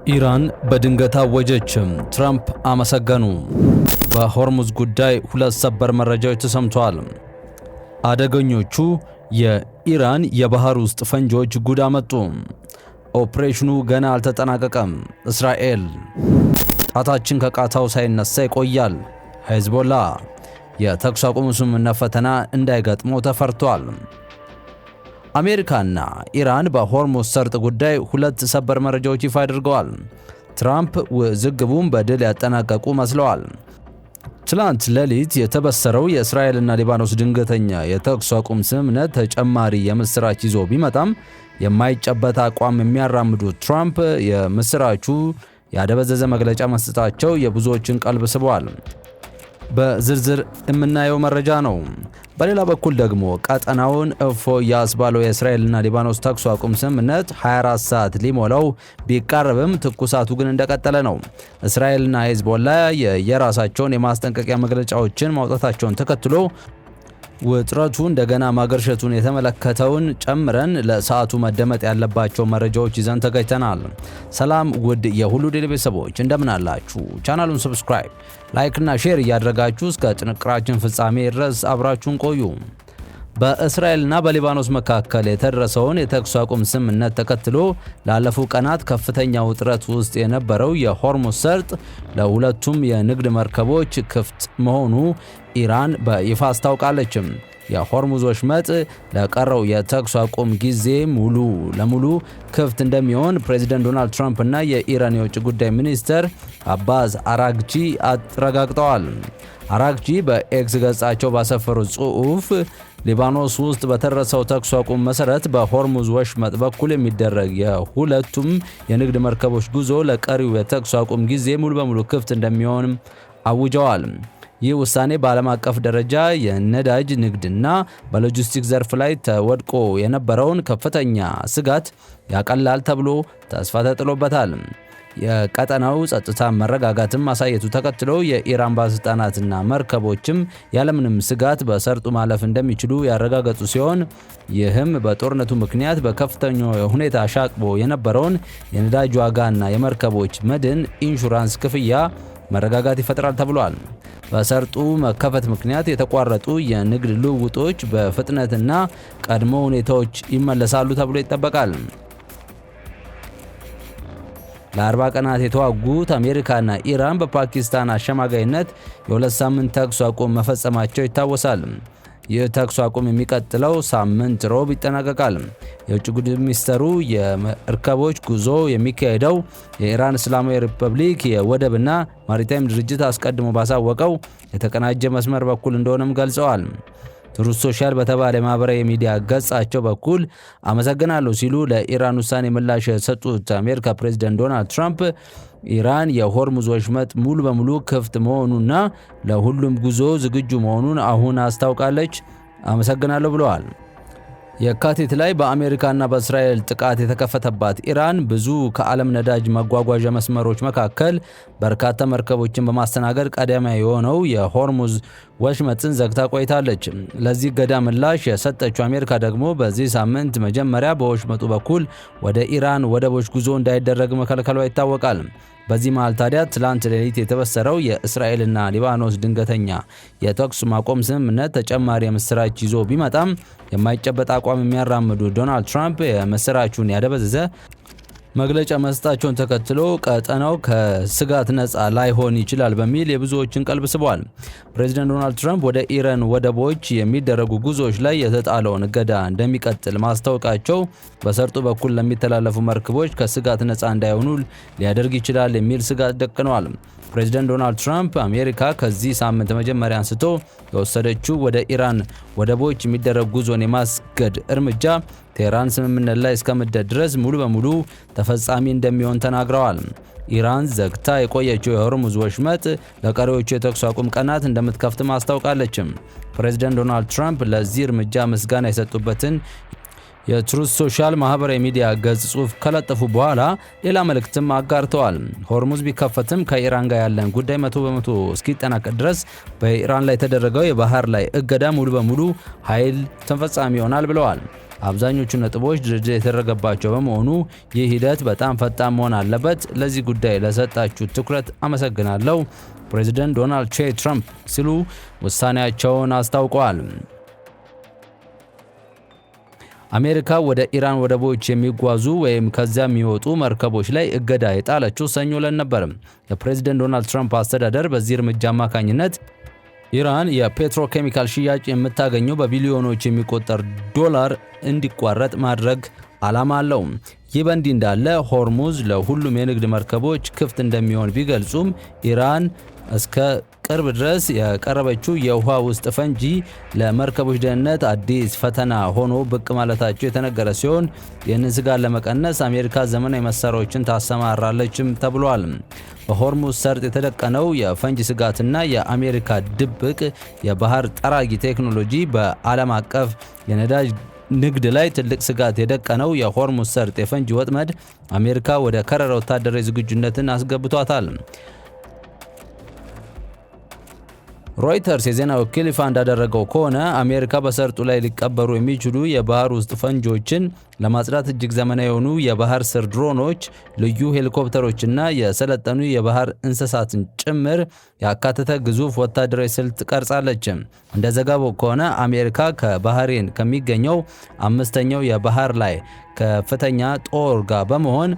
ኢራን በድንገት አወጀችም። ትራምፕ አመሰገኑ። በሆርሙዝ ጉዳይ ሁለት ሰበር መረጃዎች ተሰምተዋል። አደገኞቹ የኢራን የባህር ውስጥ ፈንጂዎች ጉድ አመጡ። ኦፕሬሽኑ ገና አልተጠናቀቀም። እስራኤል ጣታችን ከቃታው ሳይነሳ ይቆያል። ሄዝቦላ የተኩስ አቁም ስምምነት ፈተና እንዳይገጥመው ተፈርቷል። አሜሪካና ኢራን በሆርሙዝ ሰርጥ ጉዳይ ሁለት ሰበር መረጃዎች ይፋ አድርገዋል። ትራምፕ ውዝግቡን በድል ያጠናቀቁ መስለዋል። ትላንት ሌሊት የተበሰረው የእስራኤልና ሊባኖስ ድንገተኛ የተኩስ አቁም ስምምነት ተጨማሪ የምስራች ይዞ ቢመጣም የማይጨበጥ አቋም የሚያራምዱት ትራምፕ የምስራቹ ያደበዘዘ መግለጫ መስጠታቸው የብዙዎችን ቀልብ ስበዋል። በዝርዝር የምናየው መረጃ ነው። በሌላ በኩል ደግሞ ቀጠናውን እፎይ ያስባለው የእስራኤልና ሊባኖስ ተኩስ አቁም ስምምነት 24 ሰዓት ሊሞላው ቢቃረብም ትኩሳቱ ግን እንደቀጠለ ነው። እስራኤልና ሄዝቦላ የራሳቸውን የማስጠንቀቂያ መግለጫዎችን ማውጣታቸውን ተከትሎ ውጥረቱ እንደገና ማገርሸቱን የተመለከተውን ጨምረን ለሰዓቱ መደመጥ ያለባቸው መረጃዎች ይዘን ተገኝተናል። ሰላም ውድ የሁሉ ዴይሊ ቤተሰቦች እንደምን አላችሁ? ቻናሉን ሰብስክራይብ፣ ላይክ እና ሼር እያደረጋችሁ እስከ ጥንቅራችን ፍጻሜ ድረስ አብራችሁን ቆዩ። በእስራኤልና በሊባኖስ መካከል የተደረሰውን የተኩስ አቁም ስምምነት ተከትሎ ላለፉ ቀናት ከፍተኛ ውጥረት ውስጥ የነበረው የሆርሙዝ ሰርጥ ለሁለቱም የንግድ መርከቦች ክፍት መሆኑ ኢራን በይፋ አስታውቃለች። የሆርሙዝ ወሽመጥ ለቀረው የተኩስ አቁም ጊዜ ሙሉ ለሙሉ ክፍት እንደሚሆን ፕሬዚዳንት ዶናልድ ትራምፕ እና የኢራን የውጭ ጉዳይ ሚኒስትር አባስ አራግቺ አረጋግጠዋል። አራግቺ በኤክስ ገጻቸው ባሰፈሩት ጽሑፍ ሊባኖስ ውስጥ በተደረሰው ተኩስ አቁም መሰረት በሆርሙዝ ወሽመጥ በኩል የሚደረግ የሁለቱም የንግድ መርከቦች ጉዞ ለቀሪው የተኩስ አቁም ጊዜ ሙሉ በሙሉ ክፍት እንደሚሆን አውጀዋል። ይህ ውሳኔ በዓለም አቀፍ ደረጃ የነዳጅ ንግድና በሎጂስቲክስ ዘርፍ ላይ ተወድቆ የነበረውን ከፍተኛ ስጋት ያቀላል ተብሎ ተስፋ ተጥሎበታል። የቀጠናው ጸጥታ መረጋጋትን ማሳየቱ ተከትሎ የኢራን ባለስልጣናትና መርከቦችም ያለምንም ስጋት በሰርጡ ማለፍ እንደሚችሉ ያረጋገጡ ሲሆን ይህም በጦርነቱ ምክንያት በከፍተኛ ሁኔታ አሻቅቦ የነበረውን የነዳጅ ዋጋና የመርከቦች መድን ኢንሹራንስ ክፍያ መረጋጋት ይፈጥራል ተብሏል። በሰርጡ መከፈት ምክንያት የተቋረጡ የንግድ ልውውጦች በፍጥነትና ቀድሞ ሁኔታዎች ይመለሳሉ ተብሎ ይጠበቃል። ለ40 ቀናት የተዋጉት አሜሪካና ኢራን በፓኪስታን አሸማጋይነት የ2 ሳምንት ተኩስ አቁም መፈጸማቸው ይታወሳል። ይህ ተኩስ አቁም የሚቀጥለው ሳምንት ሮብ ይጠናቀቃል። የውጭ ጉዳይ ሚኒስትሩ የመርከቦች ጉዞ የሚካሄደው የኢራን እስላማዊ ሪፐብሊክ የወደብና ማሪታይም ድርጅት አስቀድሞ ባሳወቀው የተቀናጀ መስመር በኩል እንደሆነም ገልጸዋል። ትሩዝ ሶሻል በተባለ ማህበራዊ ሚዲያ ገጻቸው በኩል አመሰግናለሁ ሲሉ ለኢራን ውሳኔ ምላሽ የሰጡት አሜሪካ ፕሬዝዳንት ዶናልድ ትራምፕ ኢራን የሆርሙዝ ወሽመጥ ሙሉ በሙሉ ክፍት መሆኑና ለሁሉም ጉዞ ዝግጁ መሆኑን አሁን አስታውቃለች። አመሰግናለሁ ብለዋል። የካቲት ላይ በአሜሪካና በእስራኤል ጥቃት የተከፈተባት ኢራን ብዙ ከዓለም ነዳጅ መጓጓዣ መስመሮች መካከል በርካታ መርከቦችን በማስተናገድ ቀዳሚ የሆነው የሆርሙዝ ወሽመጥን ዘግታ ቆይታለች። ለዚህ እገዳ ምላሽ የሰጠችው አሜሪካ ደግሞ በዚህ ሳምንት መጀመሪያ በወሽመጡ በኩል ወደ ኢራን ወደቦች ጉዞ እንዳይደረግ መከልከሏ ይታወቃል። በዚህ መሃል ታዲያ ትላንት ሌሊት የተበሰረው የእስራኤልና ሊባኖስ ድንገተኛ የተኩስ ማቆም ስምምነት ተጨማሪ የምስራች ይዞ ቢመጣም የማይጨበጥ አቋም የሚያራምዱ ዶናልድ ትራምፕ የምስራቹን ያደበዘዘ መግለጫ መስጠታቸውን ተከትሎ ቀጠናው ከስጋት ነፃ ላይሆን ይችላል በሚል የብዙዎችን ቀልብ ስቧል። ፕሬዚዳንት ዶናልድ ትራምፕ ወደ ኢራን ወደቦች የሚደረጉ ጉዞዎች ላይ የተጣለውን እገዳ እንደሚቀጥል ማስታወቃቸው በሰርጡ በኩል ለሚተላለፉ መርከቦች ከስጋት ነፃ እንዳይሆኑ ሊያደርግ ይችላል የሚል ስጋት ደቅነዋል። ፕሬዚዳንት ዶናልድ ትራምፕ አሜሪካ ከዚህ ሳምንት መጀመሪያ አንስቶ የወሰደችው ወደ ኢራን ወደቦች የሚደረግ ጉዞን የማስገድ እርምጃ ቴህራን ስምምነት ላይ እስከምትደርስ ድረስ ሙሉ በሙሉ ተፈጻሚ እንደሚሆን ተናግረዋል። ኢራን ዘግታ የቆየችው የሆርሙዝ ወሽመጥ ለቀሪዎቹ የተኩስ አቁም ቀናት እንደምትከፍት ማስታወቃለች። ፕሬዚዳንት ዶናልድ ትራምፕ ለዚህ እርምጃ ምስጋና የሰጡበትን የትሩዝ ሶሻል ማህበራዊ ሚዲያ ገጽ ጽሑፍ ከለጠፉ በኋላ ሌላ መልእክትም አጋርተዋል። ሆርሙዝ ቢከፈትም ከኢራን ጋር ያለን ጉዳይ 100% እስኪጠናቀቅ ድረስ በኢራን ላይ የተደረገው የባህር ላይ እገዳ ሙሉ በሙሉ ኃይል ተፈጻሚ ይሆናል ብለዋል። አብዛኞቹ ነጥቦች ድርድር የተደረገባቸው በመሆኑ ይህ ሂደት በጣም ፈጣን መሆን አለበት። ለዚህ ጉዳይ ለሰጣችሁ ትኩረት አመሰግናለሁ። ፕሬዚደንት ዶናልድ ጄ ትራምፕ ሲሉ ውሳኔያቸውን አስታውቀዋል። አሜሪካ ወደ ኢራን ወደቦች የሚጓዙ ወይም ከዚያ የሚወጡ መርከቦች ላይ እገዳ የጣለችው ሰኞ ዕለት ነበር። የፕሬዚደንት ዶናልድ ትራምፕ አስተዳደር በዚህ እርምጃ አማካኝነት ኢራን የፔትሮኬሚካል ሽያጭ የምታገኘው በቢሊዮኖች የሚቆጠር ዶላር እንዲቋረጥ ማድረግ ዓላማ አለው። ይህ በእንዲህ እንዳለ ሆርሙዝ ለሁሉም የንግድ መርከቦች ክፍት እንደሚሆን ቢገልጹም ኢራን እስከ ቅርብ ድረስ የቀረበችው የውሃ ውስጥ ፈንጂ ለመርከቦች ደህንነት አዲስ ፈተና ሆኖ ብቅ ማለታቸው የተነገረ ሲሆን ይህንን ስጋት ለመቀነስ አሜሪካ ዘመናዊ መሳሪያዎችን ታሰማራለችም ተብሏል። በሆርሙዝ ሰርጥ የተደቀነው የፈንጂ ስጋትና የአሜሪካ ድብቅ የባህር ጠራጊ ቴክኖሎጂ በዓለም አቀፍ የነዳጅ ንግድ ላይ ትልቅ ስጋት የደቀነው የሆርሙዝ ሰርጥ የፈንጂ ወጥመድ አሜሪካ ወደ ከረረ ወታደራዊ ዝግጁነትን አስገብቷታል። ሮይተርስ የዜና ወኪል ይፋ እንዳደረገው ከሆነ አሜሪካ በሰርጡ ላይ ሊቀበሩ የሚችሉ የባህር ውስጥ ፈንጂዎችን ለማጽዳት እጅግ ዘመናዊ የሆኑ የባህር ስር ድሮኖች፣ ልዩ ሄሊኮፕተሮችና የሰለጠኑ የባህር እንስሳትን ጭምር ያካተተ ግዙፍ ወታደራዊ ስልት ቀርጻለች። እንደ ዘገባው ከሆነ አሜሪካ ከባህሬን ከሚገኘው አምስተኛው የባህር ላይ ከፍተኛ ጦር ጋር በመሆን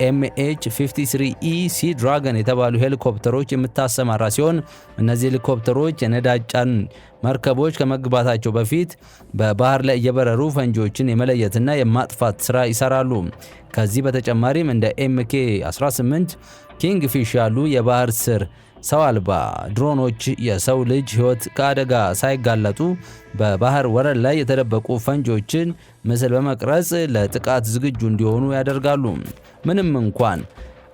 MH-53E ሲ ድራገን የተባሉ ሄሊኮፕተሮች የምታሰማራ ሲሆን እነዚህ ሄሊኮፕተሮች የነዳጅ ጫን መርከቦች ከመግባታቸው በፊት በባህር ላይ እየበረሩ ፈንጂዎችን የመለየትና የማጥፋት ስራ ይሰራሉ። ከዚህ በተጨማሪም እንደ MK-18 ኪንግፊሽ ያሉ የባህር ስር ሰው አልባ ድሮኖች የሰው ልጅ ሕይወት ከአደጋ ሳይጋለጡ በባህር ወለል ላይ የተደበቁ ፈንጂዎችን ምስል በመቅረጽ ለጥቃት ዝግጁ እንዲሆኑ ያደርጋሉ። ምንም እንኳን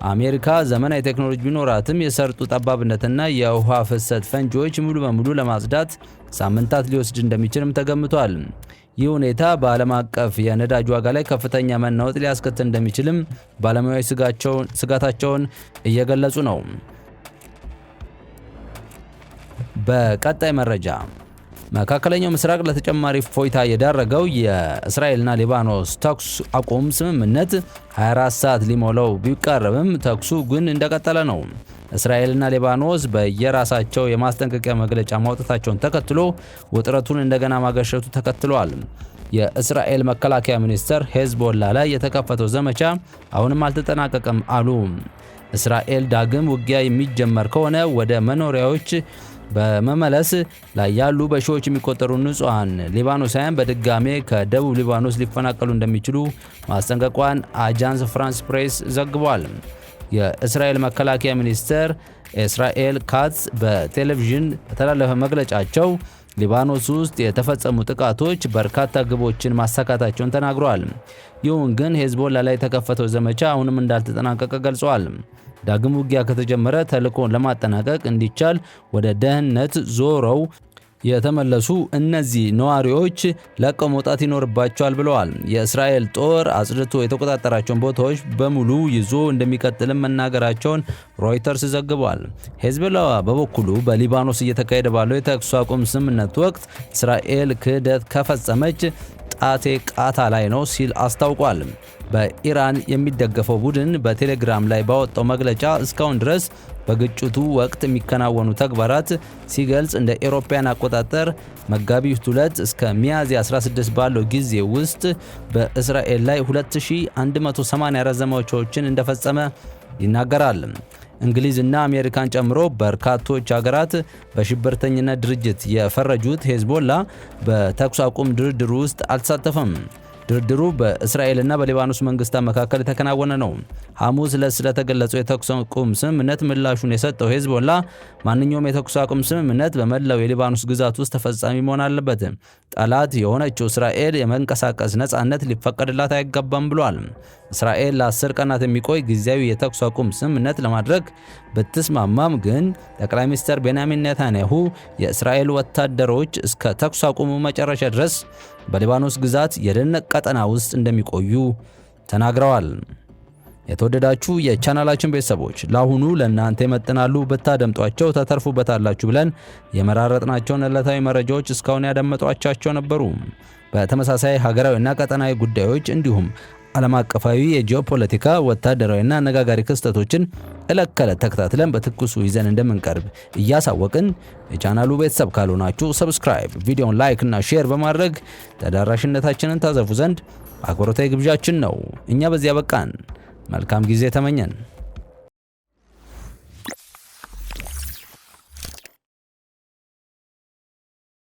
አሜሪካ ዘመናዊ ቴክኖሎጂ ቢኖራትም የሰርጡ ጠባብነትና የውሃ ፍሰት ፈንጂዎች ሙሉ በሙሉ ለማጽዳት ሳምንታት ሊወስድ እንደሚችልም ተገምቷል። ይህ ሁኔታ በዓለም አቀፍ የነዳጅ ዋጋ ላይ ከፍተኛ መናወጥ ሊያስከትል እንደሚችልም ባለሙያዎች ስጋታቸውን እየገለጹ ነው። በቀጣይ መረጃ መካከለኛው ምስራቅ ለተጨማሪ ፎይታ የዳረገው የእስራኤልና ሊባኖስ ተኩስ አቁም ስምምነት 24 ሰዓት ሊሞላው ቢቃረብም ተኩሱ ግን እንደቀጠለ ነው። እስራኤልና ሊባኖስ በየራሳቸው የማስጠንቀቂያ መግለጫ ማውጣታቸውን ተከትሎ ውጥረቱን እንደገና ማገርሸቱ ተከትሏል። የእስራኤል መከላከያ ሚኒስቴር ሄዝቦላ ላይ የተከፈተው ዘመቻ አሁንም አልተጠናቀቀም አሉ። እስራኤል ዳግም ውጊያ የሚጀመር ከሆነ ወደ መኖሪያዎች በመመለስ ላይ ያሉ በሺዎች የሚቆጠሩ ንጹሃን ሊባኖሳውያን በድጋሜ ከደቡብ ሊባኖስ ሊፈናቀሉ እንደሚችሉ ማስጠንቀቋን አጃንስ ፍራንስ ፕሬስ ዘግቧል። የእስራኤል መከላከያ ሚኒስትር እስራኤል ካትዝ በቴሌቪዥን በተላለፈ መግለጫቸው ሊባኖስ ውስጥ የተፈጸሙ ጥቃቶች በርካታ ግቦችን ማሳካታቸውን ተናግረዋል። ይሁን ግን ሄዝቦላ ላይ የተከፈተው ዘመቻ አሁንም እንዳልተጠናቀቀ ገልጸዋል። ዳግም ውጊያ ከተጀመረ ተልዕኮውን ለማጠናቀቅ እንዲቻል ወደ ደህንነት ዞረው የተመለሱ እነዚህ ነዋሪዎች ለቀው መውጣት ይኖርባቸዋል ብለዋል። የእስራኤል ጦር አጽድቶ የተቆጣጠራቸውን ቦታዎች በሙሉ ይዞ እንደሚቀጥልም መናገራቸውን ሮይተርስ ዘግቧል። ሄዝቦላ በበኩሉ በሊባኖስ እየተካሄደ ባለው የተኩስ አቁም ስምምነት ወቅት እስራኤል ክህደት ከፈጸመች ጣቴ ቃታ ላይ ነው ሲል አስታውቋል። በኢራን የሚደገፈው ቡድን በቴሌግራም ላይ ባወጣው መግለጫ እስካሁን ድረስ በግጭቱ ወቅት የሚከናወኑ ተግባራት ሲገልጽ እንደ አውሮፓውያን አቆጣጠር መጋቢት 2 እስከ ሚያዝያ 16 ባለው ጊዜ ውስጥ በእስራኤል ላይ 2184 ዘመቻዎችን እንደፈጸመ ይናገራል። እንግሊዝና አሜሪካን ጨምሮ በርካቶች ሀገራት በሽብርተኝነት ድርጅት የፈረጁት ሄዝቦላ በተኩስ አቁም ድርድሩ ውስጥ አልተሳተፈም። ድርድሩ በእስራኤልና በሊባኖስ መንግስታት መካከል የተከናወነ ነው። ሐሙስ ዕለት ስለተገለጸው የተኩስ አቁም ስምምነት ምላሹን የሰጠው ሄዝቦላ ማንኛውም የተኩስ አቁም ስምምነት በመላው የሊባኖስ ግዛት ውስጥ ተፈጻሚ መሆን አለበት፣ ጠላት የሆነችው እስራኤል የመንቀሳቀስ ነጻነት ሊፈቀድላት አይገባም ብሏል። እስራኤል ለ10 ቀናት የሚቆይ ጊዜያዊ የተኩስ አቁም ስምምነት ለማድረግ ብትስማማም ግን ጠቅላይ ሚኒስትር ቤንያሚን ኔታንያሁ የእስራኤል ወታደሮች እስከ ተኩስ አቁሙ መጨረሻ ድረስ በሊባኖስ ግዛት የደህንነት ቀጠና ውስጥ እንደሚቆዩ ተናግረዋል። የተወደዳችሁ የቻናላችን ቤተሰቦች ለአሁኑ ለእናንተ ይመጥናሉ ብታደምጧቸው ተተርፉበታላችሁ ብለን የመራረጥናቸውን ዕለታዊ መረጃዎች እስካሁን ያደመጧቻቸው ነበሩ። በተመሳሳይ ሀገራዊና ቀጠናዊ ጉዳዮች እንዲሁም ዓለም አቀፋዊ የጂኦፖለቲካ ወታደራዊና አነጋጋሪ ክስተቶችን ዕለት ከዕለት ተከታትለን በትኩሱ ይዘን እንደምንቀርብ እያሳወቅን የቻናሉ ቤተሰብ ካልሆናችሁ ሰብስክራይብ፣ ቪዲዮን ላይክ እና ሼር በማድረግ ተደራሽነታችንን ታዘፉ ዘንድ አክብሮታዊ ግብዣችን ነው። እኛ በዚያ በቃን። መልካም ጊዜ ተመኘን።